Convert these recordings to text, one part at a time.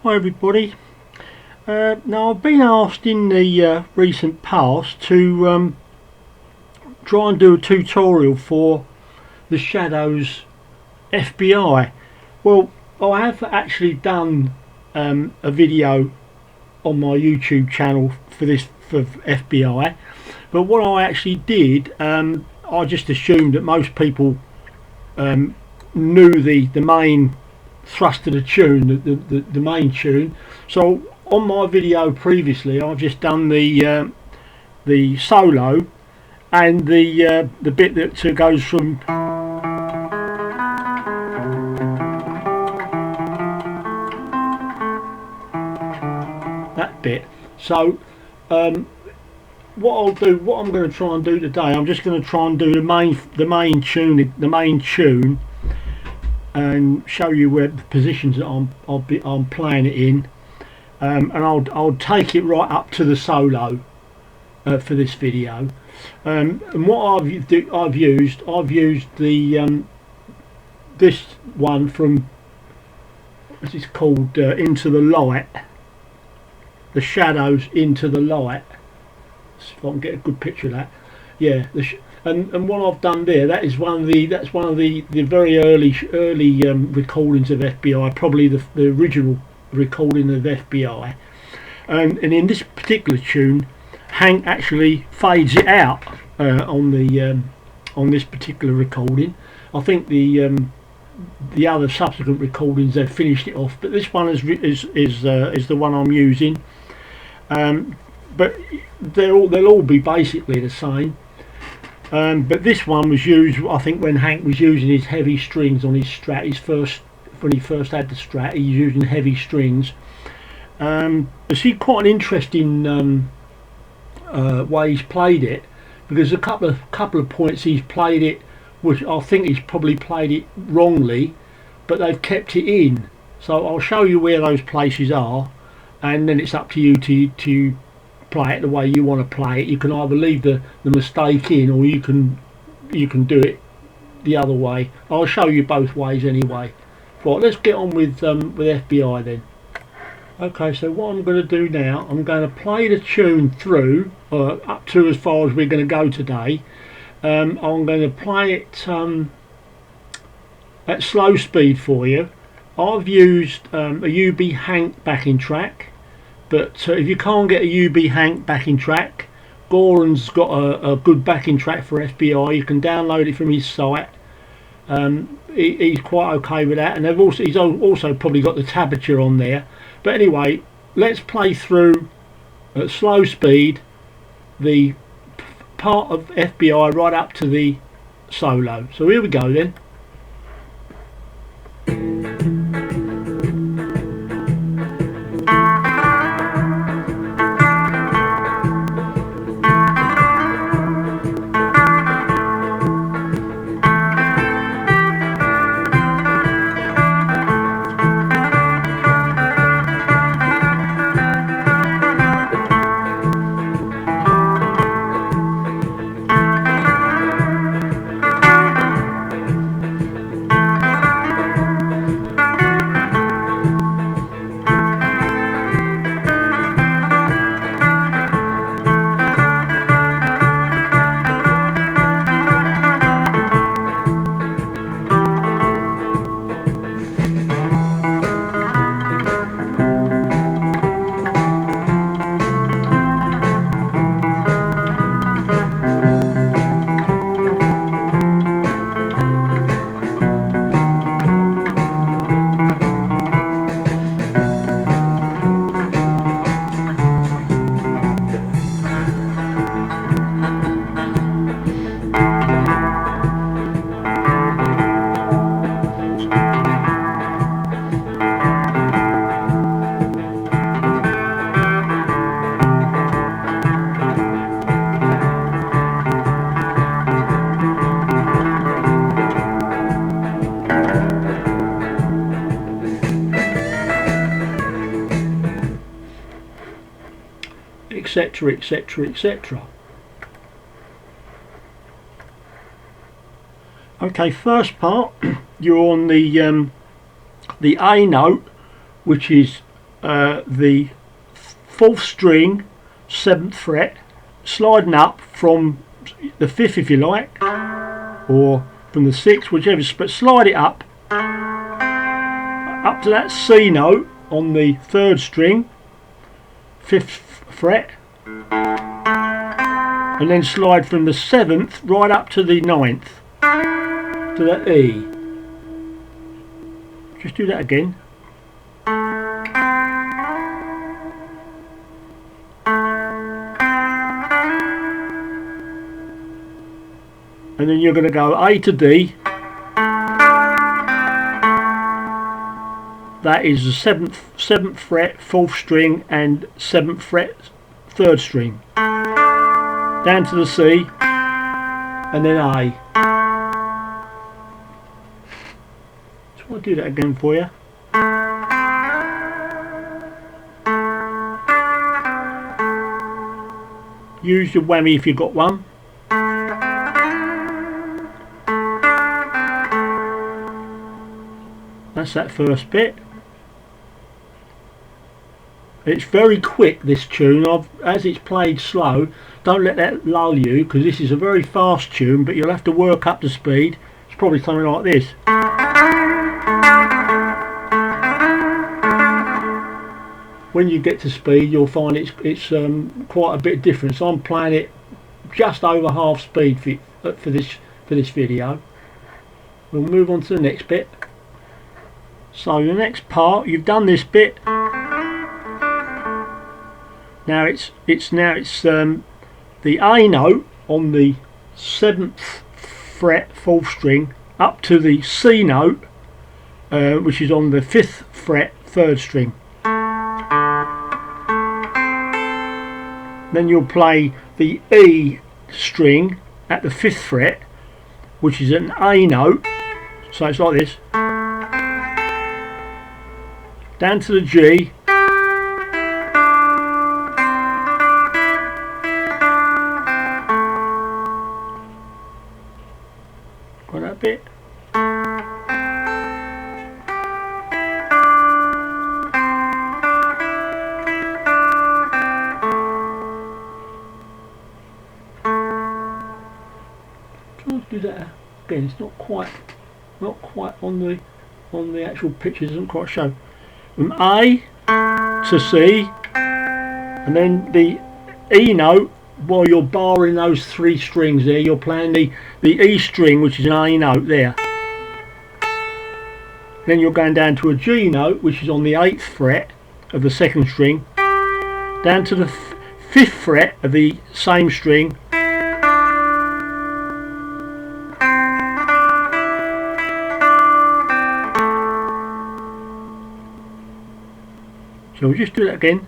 Hi everybody. Now I've been asked in the recent past to try and do a tutorial for the Shadows FBI. Well, I have actually done a video on my YouTube channel for FBI, but what I actually did, I just assumed that most people knew the main thrust of the tune, the main tune. So on my video previously, I've just done the solo and the bit that goes from that bit. So what I'm going to try and do today, I'm just going to try and do the main tune, and show you where the positions that I'm playing it in, and I'll take it right up to the solo for this video. And what I've used the this one from, what's it called, Into the Light, the Shadows Into the Light. See if I can get a good picture of that. Yeah, and what I've done there, that's one of the very early recordings of FBI, probably the original recording of FBI. And in this particular tune, Hank actually fades it out on this particular recording. I think the other subsequent recordings they've finished it off, but this one is the one I'm using. But they'll all be basically the same. But this one was used, I think, when Hank was using his heavy strings on his Strat. When he first had the Strat, he was using heavy strings. I see quite an interesting way he's played it, because a couple of points he's played it, which I think he's probably played it wrongly, but they've kept it in. So I'll show you where those places are, and then it's up to you to play it the way you want to play it. You can either leave the mistake in, or you can do it the other way. I'll show you both ways anyway. Right, let's get on with FBI then. Okay, so what I'm going to do now, I'm going to play the tune through up to as far as we're going to go today. I'm going to play it at slow speed for you. I've used a UB Hank backing track. But if you can't get a UB Hank backing track, Goren's got a good backing track for FBI. You can download it from his site. He's quite okay with that, and he's also probably got the tablature on there. But anyway, let's play through at slow speed the part of FBI right up to the solo. So here we go then. Etc, etc, etc. Okay, first part, you're on the A note, which is the 4th string 7th fret, sliding up from the 5th if you like, or from the 6th, whichever, but slide it up to that C note on the 3rd string 5th fret, and then slide from the 7th right up to the 9th to that E. Just do that again. And then you're going to go A to D. That is the 7th fret 4th string and 7th fret 3rd string. Down to the C and then A. So I'll do that again for you. Use your whammy if you've got one. That's that first bit. It's very quick, this tune. As it's played slow, don't let that lull you, because this is a very fast tune, but you'll have to work up to speed. It's probably something like this. When you get to speed, you'll find it's quite a bit different. So I'm playing it just over half speed for this video. We'll move on to the next bit. So the next part, you've done this bit. Now it's the A note on the 7th fret 4th string up to the C note, which is on the 5th fret 3rd string. Then you'll play the E string at the 5th fret, which is an A note. So it's like this. Down to the G. Got that bit? Try to do that again. It's not quite on the actual picture. It doesn't quite show. From A to C, and then the E note. While you're barring those 3 strings there, you're playing the E string, which is an A note there. Then you're going down to a G note, which is on the 8th fret of the 2nd string, down to the 5th fret of the same string, so we'll just do that again.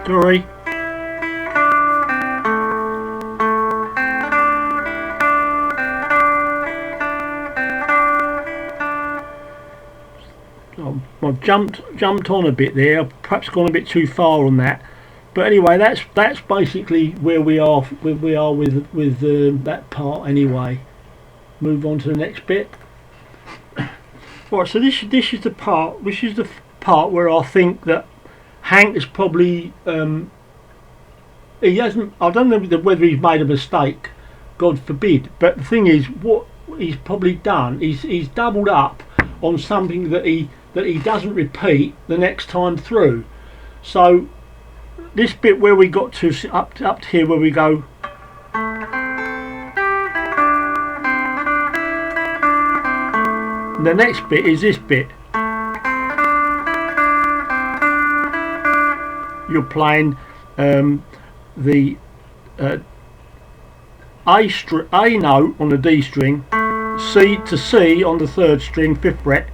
Sorry. I've jumped on a bit there. I've perhaps gone a bit too far on that. But anyway, that's basically where we are with that part. Anyway, move on to the next bit. Right. So this is the part. This is the part where I think that Hank is probably he hasn't. I don't know whether he's made a mistake, God forbid. But the thing is, what he's probably done is he's doubled up on something that he doesn't repeat the next time through. So this bit where we got to up to here, where we go. The next bit is this bit. You're playing the A note on the D string, C to C on the 3rd string 5th fret,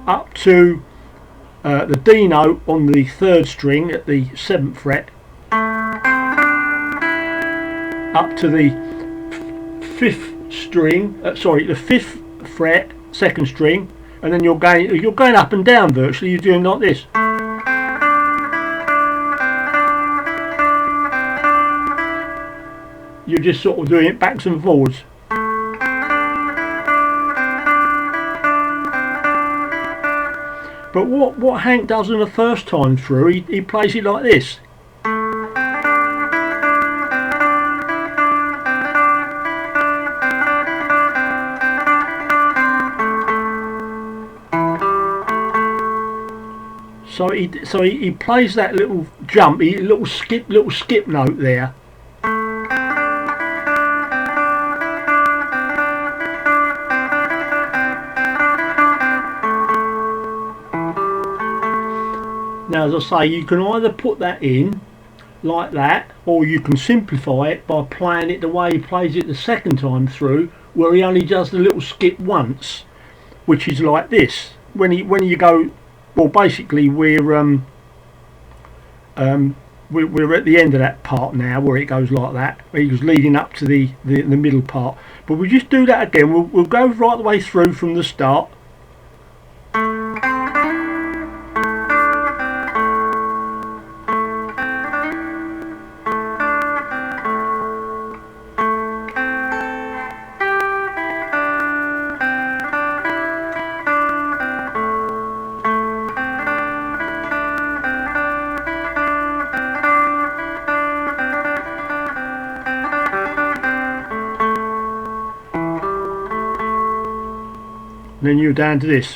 up to the D note on the 3rd string at the 7th fret, up to the 5th string, the 5th fret 2nd string, and then you're going up and down virtually. You're doing like this. You're just sort of doing it backs and forwards. But what Hank does in the first time through, he plays it like this. So he plays that little jump, little skip note there. Now, as I say, you can either put that in like that, or you can simplify it by playing it the way he plays it the second time through, where he only does the little skip once, which is like this. When you go, well, basically we're at the end of that part now, where it goes like that. He was leading up to the middle part, but we'll just do that again. We'll go right the way through from the start. Then you're down to this,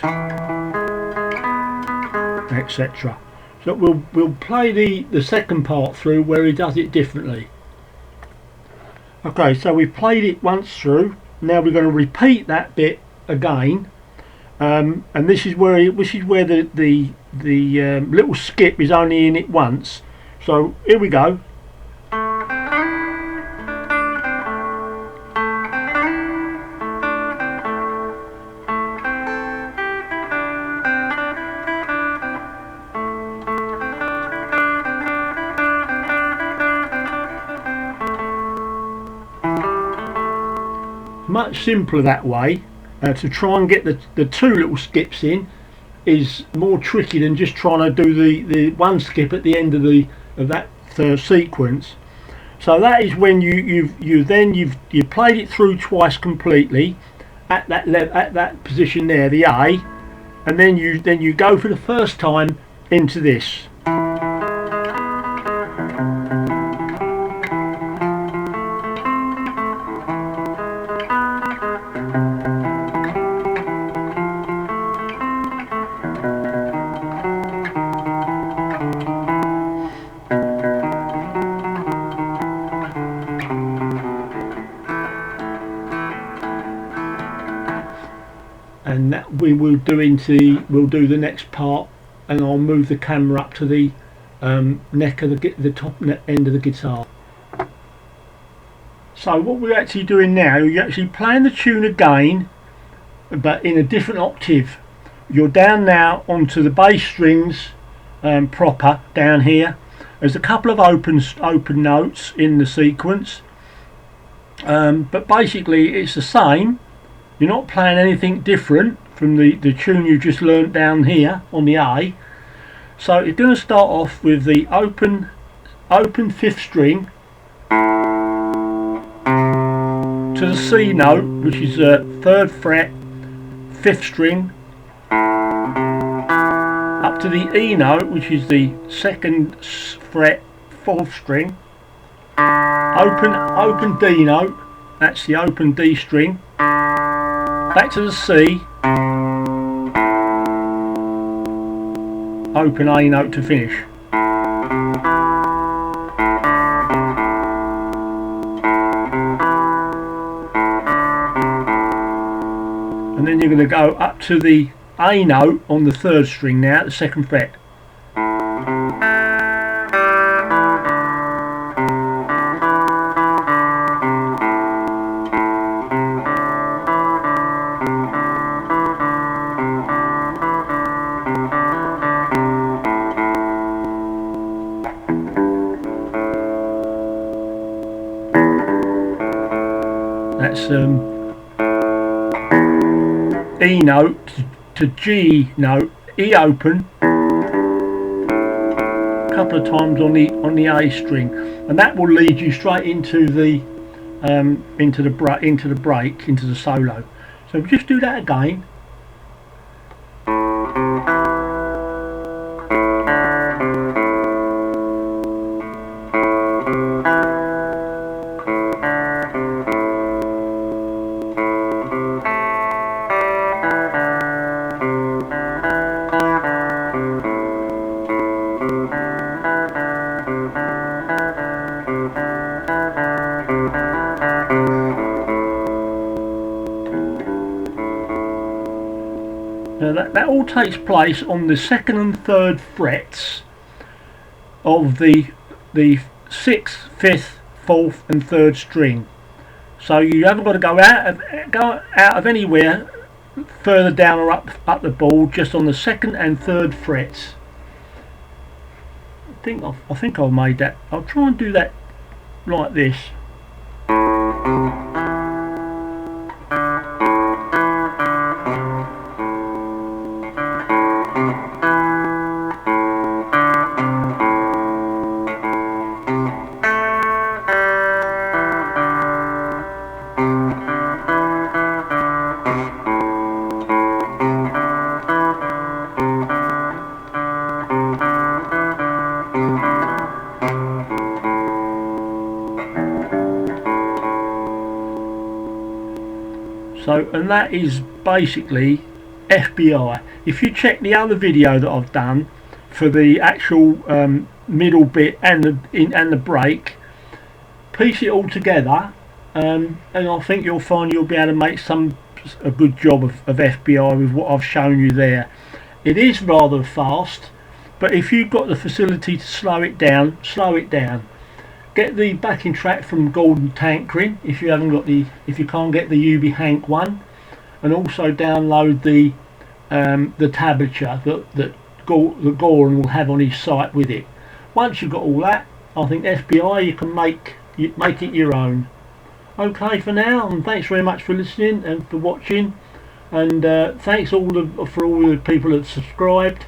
etc. So we'll play the second part through where he does it differently. Okay, so we've played it once through. Now we're going to repeat that bit again, and this is where the little skip is only in it once. So here we go. Much simpler that way. To try and get the two little skips in is more tricky than just trying to do the one skip at the end of that sequence. So that is when you've played it through twice completely at that position there, the A, and then you go for the first time into this. And that we'll do the next part, and I'll move the camera up to the neck of the top end of the guitar. So what we're actually doing now, you're actually playing the tune again, but in a different octave. You're down now onto the bass strings proper down here. There's a couple of open notes in the sequence, but basically it's the same. You're not playing anything different from the tune you just learnt down here on the A. So you're going to start off with the open 5th string to the C note, which is 3rd fret, 5th string, up to the E note, which is the 2nd fret, 4th string, open D note, that's the open D string, back to the C, open A note to finish. And then you're going to go up to the A note on the 3rd string now, the 2nd fret. That's E note to G note, E open, a couple of times on the A string, and that will lead you straight into the break, into the solo. So just do that again. Now that all takes place on the second and third frets of the 6th, 5th, 4th and 3rd string. So you haven't got to go out of anywhere further down or up the board, just on the 2nd and 3rd frets. I think I've made that. I'll try and do that like this. So, and that is basically FBI. If you check the other video that I've done for the actual middle bit and the break, piece it all together, and I think you'll find you'll be able to make a good job of FBI with what I've shown you there. It is rather fast, but if you've got the facility to slow it down, slow it down. Get the backing track from Goren Tangring if you can't get the UB Hank one, and also download the tablature that Goren will have on his site with it. Once you've got all that, I think FBI you can make it your own. Okay for now, and thanks very much for listening and for watching, and thanks for all the people that subscribed,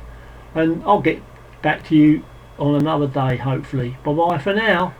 and I'll get back to you on another day hopefully. Bye bye for now.